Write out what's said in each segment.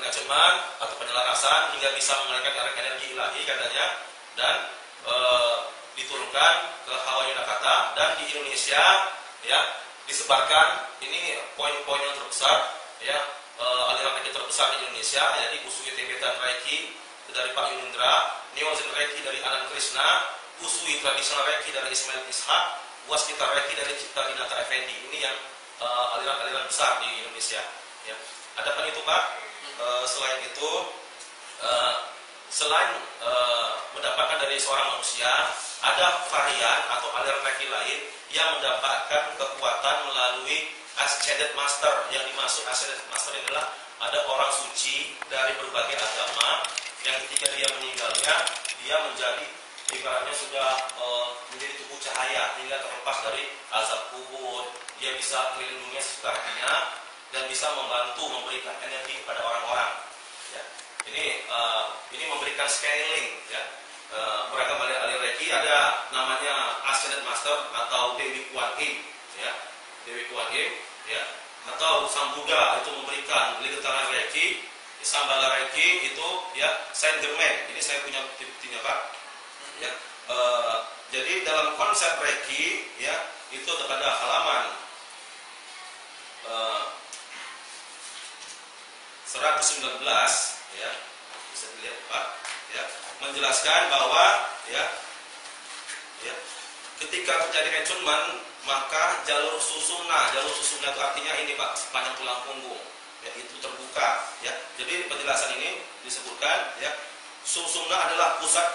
pengajaman atau penyelarasan hingga bisa mengalirkan energi ilahi katanya, dan diturunkan ke Hawa Yunakata, dan di Indonesia ya disebarkan. Ini poin-poin yang terbesar ya, aliran reiki terbesar di Indonesia, jadi Usui Tibetan Reiki dari Pak Yunindra, Neo-Zen Reiki dari Anand Krishna, Usui Tradisional Reiki dari Ismail Ishak, Waskita Reiki dari Cipta Dinata Effendi. Ini yang aliran-aliran besar di Indonesia ya. Adapun itu Pak, selain itu selain mendapatkan dari seorang manusia, ada varian atau aliran reiki lain yang mendapatkan kekuatan melalui Ascended Master. Yang dimaksud Ascended Master adalah ada orang suci dari berbagai agama yang ketika dia meninggalnya, dia menjadi ibaratnya sudah menjadi tubuh cahaya hingga terlepas dari azab kubur. Dia bisa melindungi sesuka hatinya dan bisa membantu memberikan energi kepada orang-orang ya. Ini memberikan scaling ya. Beragam aliran reiki, ada namanya Ascended Master atau Dewi Kuan Yin ya. Dewi Kuan Yin ya, atau Sang Buddha itu memberikan lingkaran reiki. Sambala reiki itu ya Saint Germain. Ini saya punya buktinya Pak ya. Jadi dalam konsep reiki ya, itu pada halaman 119 ya, bisa dilihat Pak ya, menjelaskan bahwa ya ketika terjadi enchantment, maka jalur susumna itu artinya ini Pak, sepanjang tulang punggung ya, itu terbuka ya. Jadi penjelasan ini disebutkan ya, susumna adalah pusat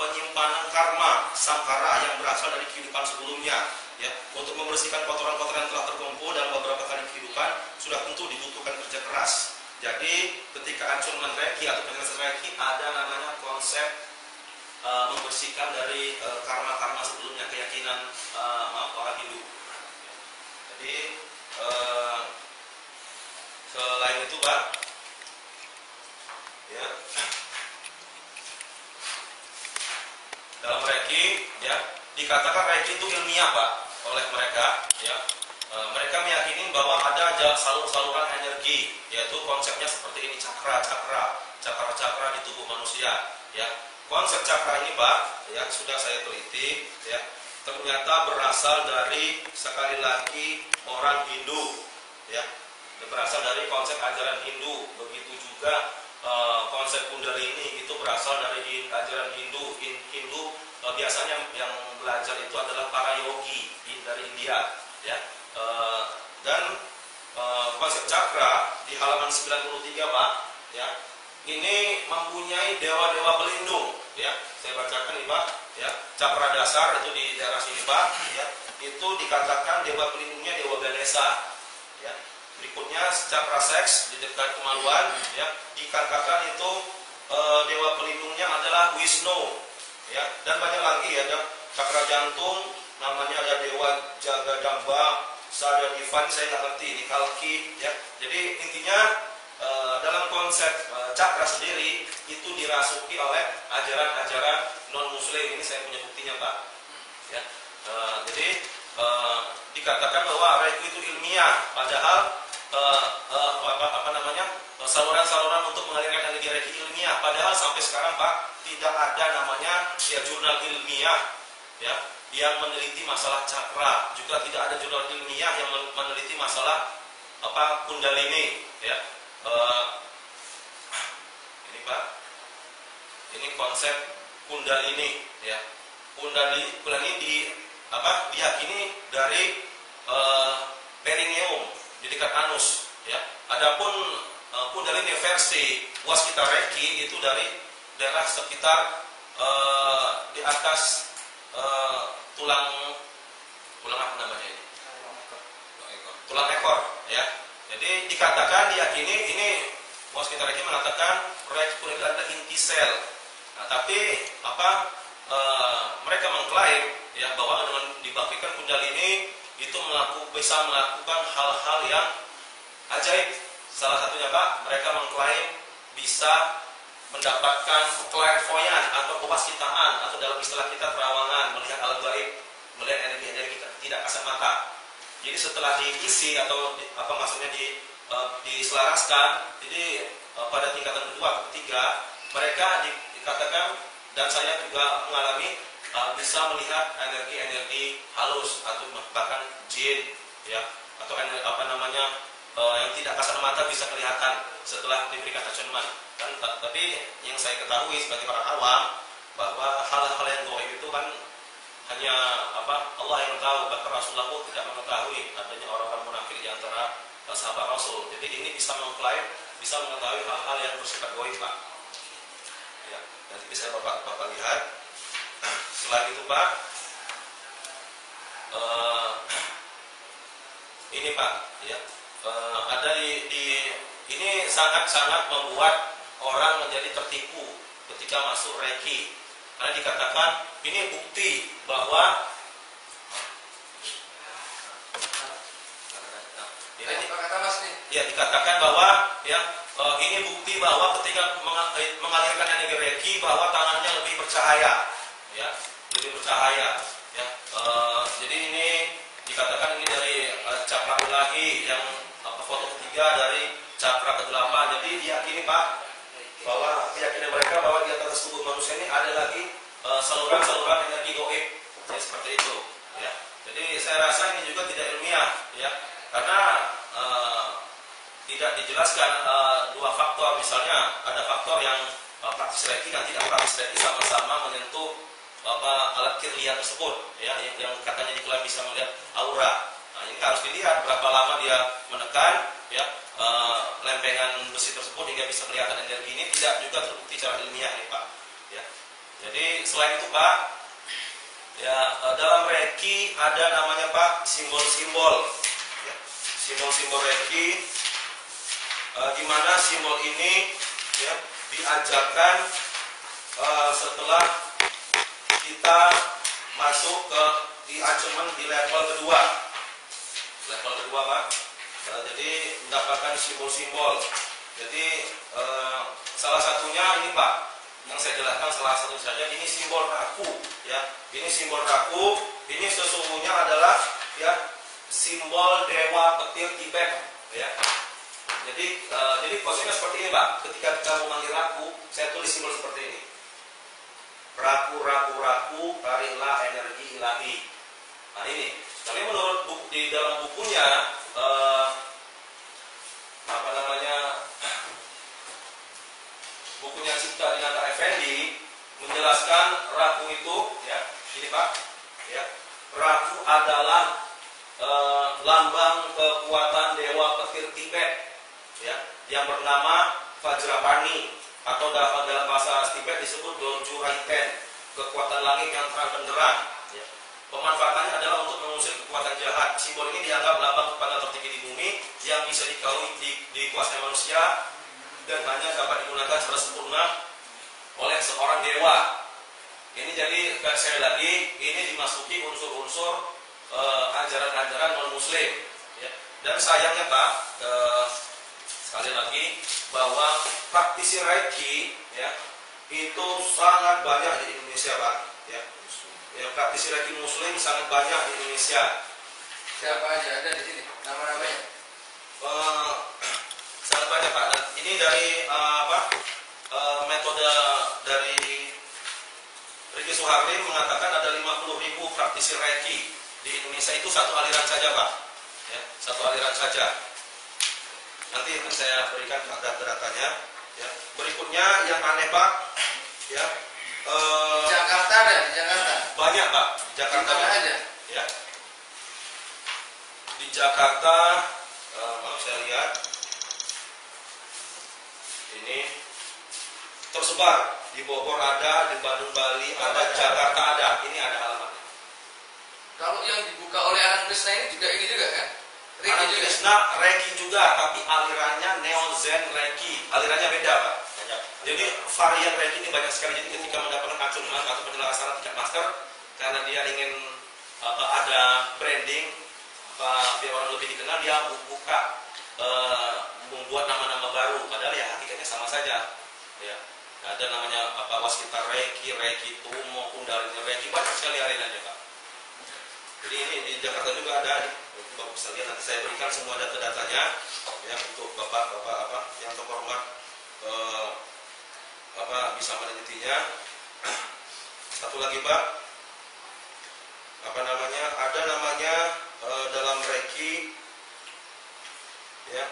penyimpanan karma samkara yang berasal dari kehidupan sebelumnya ya. Untuk membersihkan kotoran-kotoran yang telah terkumpul dalam beberapa kali kehidupan sudah tentu dibutuhkan kerja keras. Jadi ketika ancurman reiki atau penyelesaian reiki, ada namanya konsep membersihkan dari karma-karma sebelumnya, keyakinan orang Hindu. Jadi selain itu Pak ya, dalam reiki ya, dikatakan reiki itu ilmiah Pak oleh mereka ya. Mereka meyakini bahwa ada saluran energi, yaitu konsepnya seperti ini, cakra di tubuh manusia ya. Konsep cakra ini Pak ya, sudah saya teliti ya, ternyata berasal dari, sekali lagi, orang Hindu ya, berasal dari konsep ajaran Hindu. Begitu juga konsep Kundalini itu berasal dari ajaran Hindu. Biasanya yang belajar itu adalah para yogi dari India ya. Dan konsep cakra di halaman 93 Pak ya, ini mempunyai dewa-dewa pelindung ya. Saya bacakan nih Pak ya, cakra dasar itu di daerah sini Pak ya, itu dikatakan dewa pelindungnya Dewa Ganesha ya. Berikutnya cakra seks di dekat kemaluan ya, dikatakan itu dewa pelindungnya adalah Wisnu ya. Dan banyak lagi, ada cakra jantung namanya ada Dewa Jagadamba, Sada Divan, saya nggak ngerti ini, Kalki ya. Jadi intinya dalam konsep cakra sendiri itu dirasuki oleh ajaran-ajaran non Muslim. Ini saya punya buktinya Pak ya. Jadi dikatakan bahwa reiki itu ilmiah, padahal saluran-saluran untuk mengalirkan energi reiki ilmiah, padahal sampai sekarang Pak tidak ada namanya ya jurnal ilmiah ya yang meneliti masalah cakra. Juga tidak ada jurnal ilmiah yang meneliti masalah Kundalini ya. Ini Pak, ini konsep Kundalini ya. Kundalini diyakini dari perineum di dekat anus ya. Adapun Kundalini versi Waskita Reiki itu dari daerah sekitar di atas tulang apa namanya ini? Tulang ekor ya. Jadi dikatakan, diyakini, ini Waskita Reiki mengatakan reiki Kundalini adalah inti sel. Nah, tapi mereka mengklaim ya bahwa dengan dibaktikan Kundalini itu bisa melakukan hal-hal yang ajaib. Salah satunya Pak, mereka mengklaim bisa mendapatkan clairvoyant atau kewaskitaan, atau dalam istilah kita terawangan, melihat alam gaib, melihat energi-energi tidak kasat mata. Jadi setelah diisi atau diselaraskan. Jadi pada tingkatan kedua, ketiga, mereka dikatakan, dan saya juga mengalami, bisa melihat energi-energi halus atau bahkan jin, ya, atau apa namanya, yang tidak kasat mata bisa kelihatan setelah diberikan acuan. Tapi yang saya ketahui sebagai orang awam, bahwa hal-hal yang gaib itu kan hanya Allah yang tahu, bahkan Rasulullah pun tidak mengetahui adanya orang-orang munafik di antara sahabat Rasul. Jadi ini bisa mengklaim, bisa mengetahui hal-hal yang bersifat gaib, Pak. Ya, nanti bisa Bapak lihat. Selain itu, Pak, ini Pak, ya, ada ini sangat-sangat membuat orang menjadi tertipu ketika masuk Reiki, karena dikatakan ini bukti bahwa dikatakan bahwa ini bukti bahwa ketika mengalirkan energi Reiki bahwa tangannya lebih bercahaya, ya, lebih bercahaya, ya. Jadi ini dikatakan ini dari cakra ilahi yang foto ketiga dari cakra ke-8. Jadi diyakini, Pak, bahwa keyakinan mereka bahwa di atas tubuh manusia ini ada lagi saluran-saluran energi gaib, ya, seperti itu, ya. Jadi saya rasa ini juga tidak ilmiah, ya, karena tidak dijelaskan dua faktor. Misalnya ada faktor yang praktis Reiki dan tidak praktis Reiki sama-sama menyentuh alat kirlian tersebut, ya, yang katanya diklaim bisa melihat aura. Nah, ini harus dilihat berapa lama dia menekan, ya, lempengan besi tersebut hingga bisa kelihatan energi. Ini tidak juga terbukti secara ilmiah nih, Pak, ya. Jadi selain itu, Pak, ya, dalam Reiki ada namanya, Pak, simbol-simbol, ya. Simbol-simbol Reiki, di mana simbol ini, ya, diajarkan setelah kita masuk di acuan di level kedua, Pak. Jadi mendapatkan simbol-simbol. Jadi salah satunya ini, Pak, yang saya jelaskan salah satu saja. Ini simbol raku, ya. Ini simbol raku. Ini sesungguhnya adalah, ya, simbol dewa petir Tibet, ya. Jadi konsepnya seperti ini, Pak. Ketika kita memanggil raku, saya tulis simbol seperti ini. Raku, raku, raku, tarilah energi ilahi. Nah, ini. Tapi menurut di dalam bukunya, bukunya Cipta Dinata Effendi menjelaskan raku itu, ya, ini, Pak, ya, raku adalah lambang kekuatan dewa petir Tibet, ya, yang bernama Vajrapani, atau dalam bahasa Tibet disebut Donju Raiten, kekuatan langit yang terang benderang, ya. Pemanfaatannya adalah untuk mengusir kekuatan jahat. Simbol ini dianggap lambang kekuatan tertinggi di bumi yang bisa dikuasai manusia dan hanya dapat digunakan secara sempurna oleh seorang dewa. Ini jadi sekali lagi ini dimasuki unsur-unsur ajaran-ajaran non-Muslim, ya. Dan sayangnya, Pak, sekali lagi bahwa praktisi Reiki, ya, itu sangat banyak di Indonesia, Pak, ya. Ya, praktisi Reiki Muslim sangat banyak di Indonesia. Siapa aja ada di sini? Nama-namanya? Sangat banyak, Pak. Dan ini dari metode dari Riki Suharli mengatakan ada 50.000 praktisi Reiki di Indonesia. Itu satu aliran saja, Pak, ya, satu aliran saja. Nanti akan saya berikan data-datanya, ya. Berikutnya yang aneh, Pak, ya, Jakarta ada di Jakarta. Banyak, Pak, di Jakarta aja. Ya. Di Jakarta, maaf saya lihat. Ini tersebar di Bogor ada, di Bandung, Bali ada, Jakarta ada. Ini ada alamatnya. Kalau yang dibuka oleh Anand Krishna ini juga ini juga kan? Anand Krishna Reiki juga, tapi alirannya Neo Zen Reiki. Alirannya beda, Pak. Jadi varian Reiki ini banyak sekali. Jadi ketika mendapatkan acuan atau penjelasan tingkat master, karena dia ingin ada branding, biar orang lebih dikenal, dia buka membuat nama-nama baru. Padahal ya hakikatnya sama saja, ya. Ada namanya Waskita Reiki, Reiki Tumo, Kundalini Reiki, banyak sekali alirannya, Pak. Jadi ini di Jakarta juga ada, bagus bisa lihat, nanti saya berikan semua data-datanya ya untuk bapak-bapak yang terhormat bisa menelitinya. Satu lagi Pak, ada namanya dalam Reiki ya,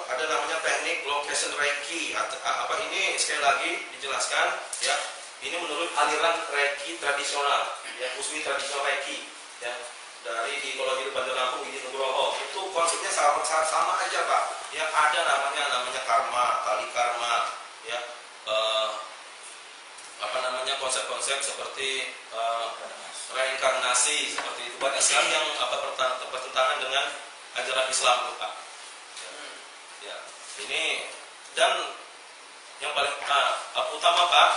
ada namanya teknik location Reiki. Ini sekali lagi dijelaskan ya, ini menurut aliran Reiki tradisional ya, Usui tradisional Reiki ya, dari di kalau di Bandar Lampung ini Nugroho, itu konsepnya sama aja Pak ya. Ada namanya karma, tali karma ya, konsep-konsep seperti reinkarnasi seperti itu. Banyak sekali yang bertentangan dengan ajaran Islam itu Pak ya. Ini dan yang paling utama Pak,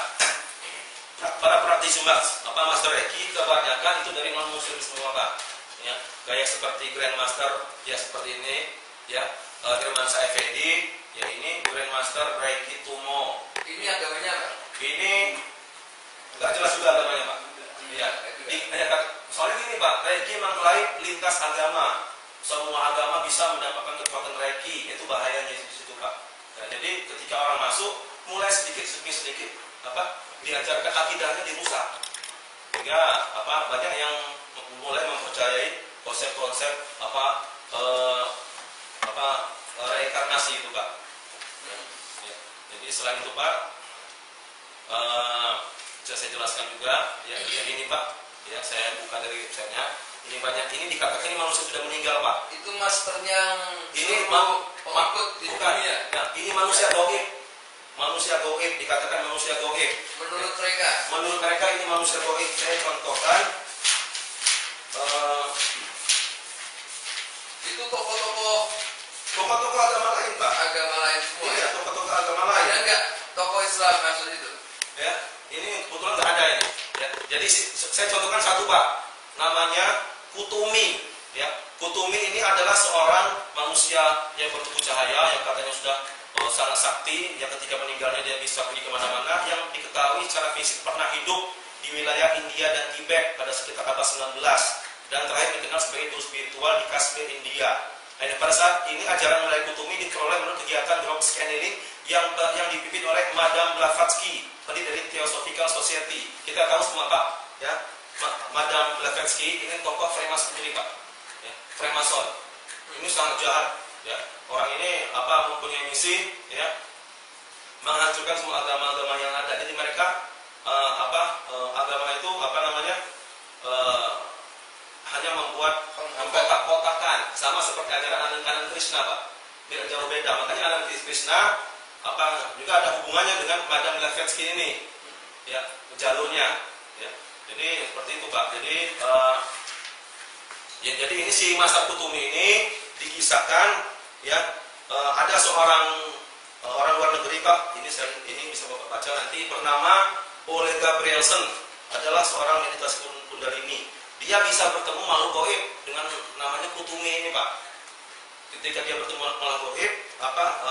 para praktisi Master Reiki kebanyakan itu dari non muslim semua Pak ya, kayak seperti Grandmaster ya seperti ini ya, Irmansyah Effendi ya, ini Grandmaster Reiki Tumo. Ini agamanya Pak? Ini nggak jelas juga agamanya Pak ya. Soalnya gini Pak, Reiki mengklaim lintas agama, semua agama bisa mendapatkan kekuatan Reiki, itu bahayanya di situ Pak. Nah, jadi ketika orang masuk mulai sedikit diajarkan akidahnya dirusak, sehingga banyak yang mulai mempercayai konsep-konsep reinkarnasi itu Pak ya. Jadi selain itu Pak, saya jelaskan juga ya, ini Pak ya, saya buka dari websitenya. Ini banyak, ini dikatakan ini manusia sudah meninggal Pak. Itu masternya yang ini pengikut di dunia. Nah, ini manusia gaib. Manusia gaib, dikatakan manusia gaib. Menurut mereka? Menurut mereka ini manusia gaib. Saya contohkan itu tokoh-tokoh agama lain Pak. Agama lain semua. Iya, tokoh-tokoh agama lain. Ada enggak tokoh Islam maksud itu? Ya, ini kebetulan nggak ada ini. Ya, jadi saya contohkan satu Pak, namanya Kutumi. Ya, Kutumi ini adalah seorang manusia yang bertubuh cahaya, yang katanya sudah sangat sakti, yang ketika meninggalnya dia bisa pergi kemana-mana, yang diketahui secara fisik pernah hidup di wilayah India dan Tibet pada sekitar abad 19, dan terakhir dikenal sebagai guru spiritual di Kashmir, India. Nah, pada saat ini ajaran mulai Kutumi diperoleh melalui kegiatan drop scanning yang dipimpin oleh Madame Blavatsky, tadi dari Theosophical Society. Kita tahu semua Pak ya, Madame Blavatsky ini tokoh Freemason sendiri Pak ya, Freemason ini sangat jahat ya. Orang ini mempunyai misi ya, menghancurkan semua agama-agama yang ada. Jadi mereka agama itu hanya membuat kotak-kotakan, sama seperti ajaran Anand Krishna Pak, tidak jauh beda. Makanya Anand Krishna juga ada hubungannya dengan Madame Blavatsky ini ya, jalurnya ya. Jadi seperti itu Pak. Jadi ini si Master Kutumi ini dikisahkan ya, ada seorang orang luar negeri Pak, ini bisa Bapak baca nanti, bernama Ole Gabrielsen, adalah seorang meditasi Kundalini. Dia bisa bertemu makhluk gaib dengan namanya Kutumi ini Pak. Ketika dia bertemu makhluk gaib,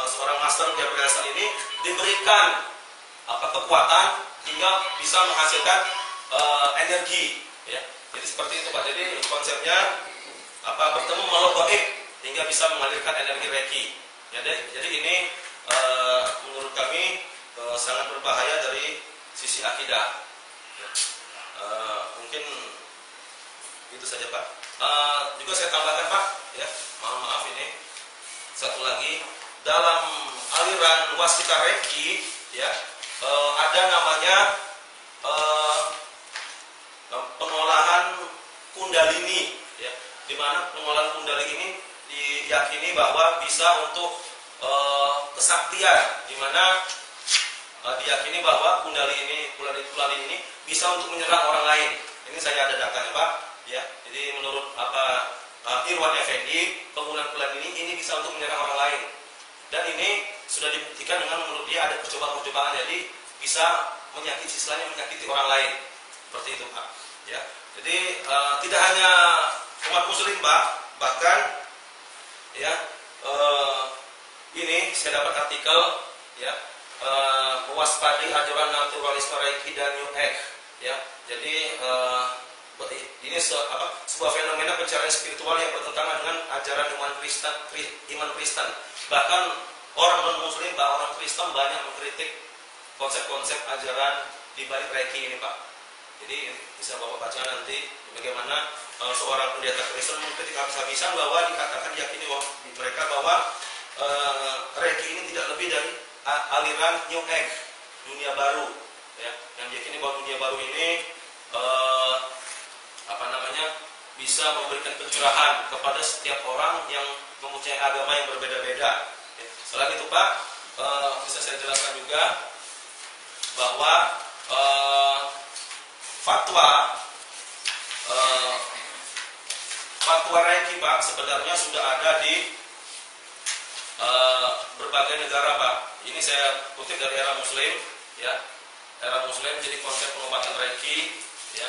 seorang Master Gabrielsen ini diberikan kekuatan hingga bisa menghasilkan energi ya. Jadi seperti itu Pak. Jadi konsepnya bertemu makhluk gaib hingga bisa mengalirkan energi Reiki. Jadi ini menurut kami sangat berbahaya dari sisi akidah. Mungkin itu saja Pak. Juga saya tambahkan Pak, ya, maaf ini satu lagi, dalam aliran Wastika Reiki, ya, ada namanya pengolahan Kundalini, ya, di mana pengolahan Kundalini ini diyakini bahwa bisa untuk kesaktian, di mana diyakini bahwa Kundalini ini bisa untuk menyerang orang lain. Ini saya ada datanya Pak, ya. Jadi menurut Irwan Effendi, penggunaan Kundalini ini bisa untuk menyerang orang lain. Dan ini sudah dibuktikan dengan menurut dia ada percobaan-percobaan, jadi bisa menyakiti, istilahnya menyakiti orang lain. Seperti itu Pak. Ya. Jadi tidak hanya umat muslim Pak, bahkan ya ini saya dapat artikel ya, mewaspadai ajaran naturalisme Reiki dan New Age ya. Jadi Ini sebuah fenomena pencarian spiritual yang bertentangan dengan ajaran iman Kristen. Bahkan orang non-Muslim, orang Kristen banyak mengkritik konsep-konsep ajaran di balik Reiki ini, Pak. Jadi bisa Bapak baca nanti bagaimana seorang pendeta Kristen mengkritik habis-habisan bahwa dikatakan diyakini mereka bahwa Reiki ini tidak lebih dari aliran New Age, dunia baru, ya, yang diyakini bahwa dunia baru ini bisa memberikan pencerahan kepada setiap orang yang mempunyai agama yang berbeda-beda. Ya. Selain itu, Pak, bisa saya jelaskan juga bahwa fatwa Reiki, Pak, sebenarnya sudah ada di berbagai negara, Pak. Ini saya kutip dari Era Muslim, ya. Era Muslim jadi konsep pengobatan Reiki, ya.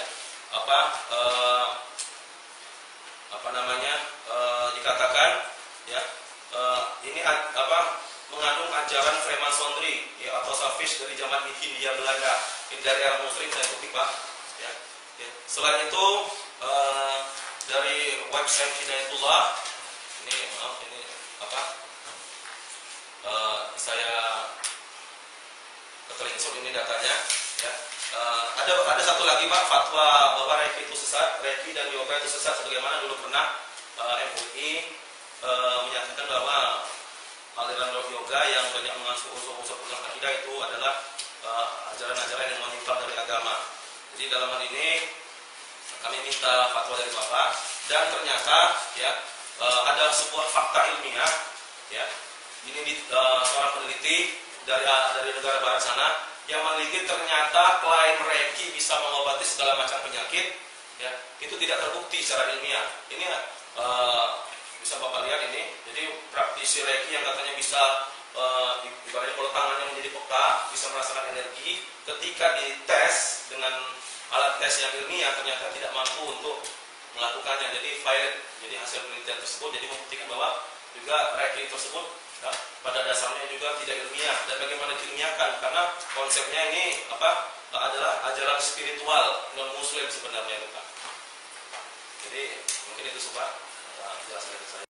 Dikatakan, ya, ini mengandung ajaran Freemasonry, ya, atau Salafis dari zaman Hindia Belanda. Ini dari Era Muslim saya kutip, Pak. Ya. Ya. Selain itu dari website Hidayatullah, saya screenshot ini datanya, ya. Ada satu lagi, Pak, fatwa bahwa Reiki itu sesat, Reiki dan yoga itu sesat, sebagaimana dulu pernah MUI menyatakan bahwa aliran yoga yang banyak mengasuh unsur-unsur tentang akidah itu adalah ajaran-ajaran yang menyimpang dari agama. Jadi dalam hal ini kami minta fatwa dari Bapak, dan ternyata, ya, ada sebuah fakta ilmiah, ya. Ini seorang peneliti dari negara barat sana yang meneliti, ternyata klaim Reiki bisa mengobati segala macam penyakit, ya, itu tidak terbukti secara ilmiah. Ini bisa Bapak lihat ini. Jadi praktisi Reiki yang katanya bisa ibaratnya kalau tangannya menjadi peka, bisa merasakan energi, ketika dites dengan alat tes yang ilmiah ternyata tidak mampu untuk melakukannya. Jadi valid. Jadi hasil penelitian tersebut jadi membuktikan bahwa juga Reiki tersebut, ya, pada dasarnya juga tidak ilmiah. Dan bagaimana diilmiahkan? Karena konsepnya ini adalah ajaran spiritual non Muslim sebenarnya, Pak. Jadi mungkin itu, Pak, jelasan dari saya.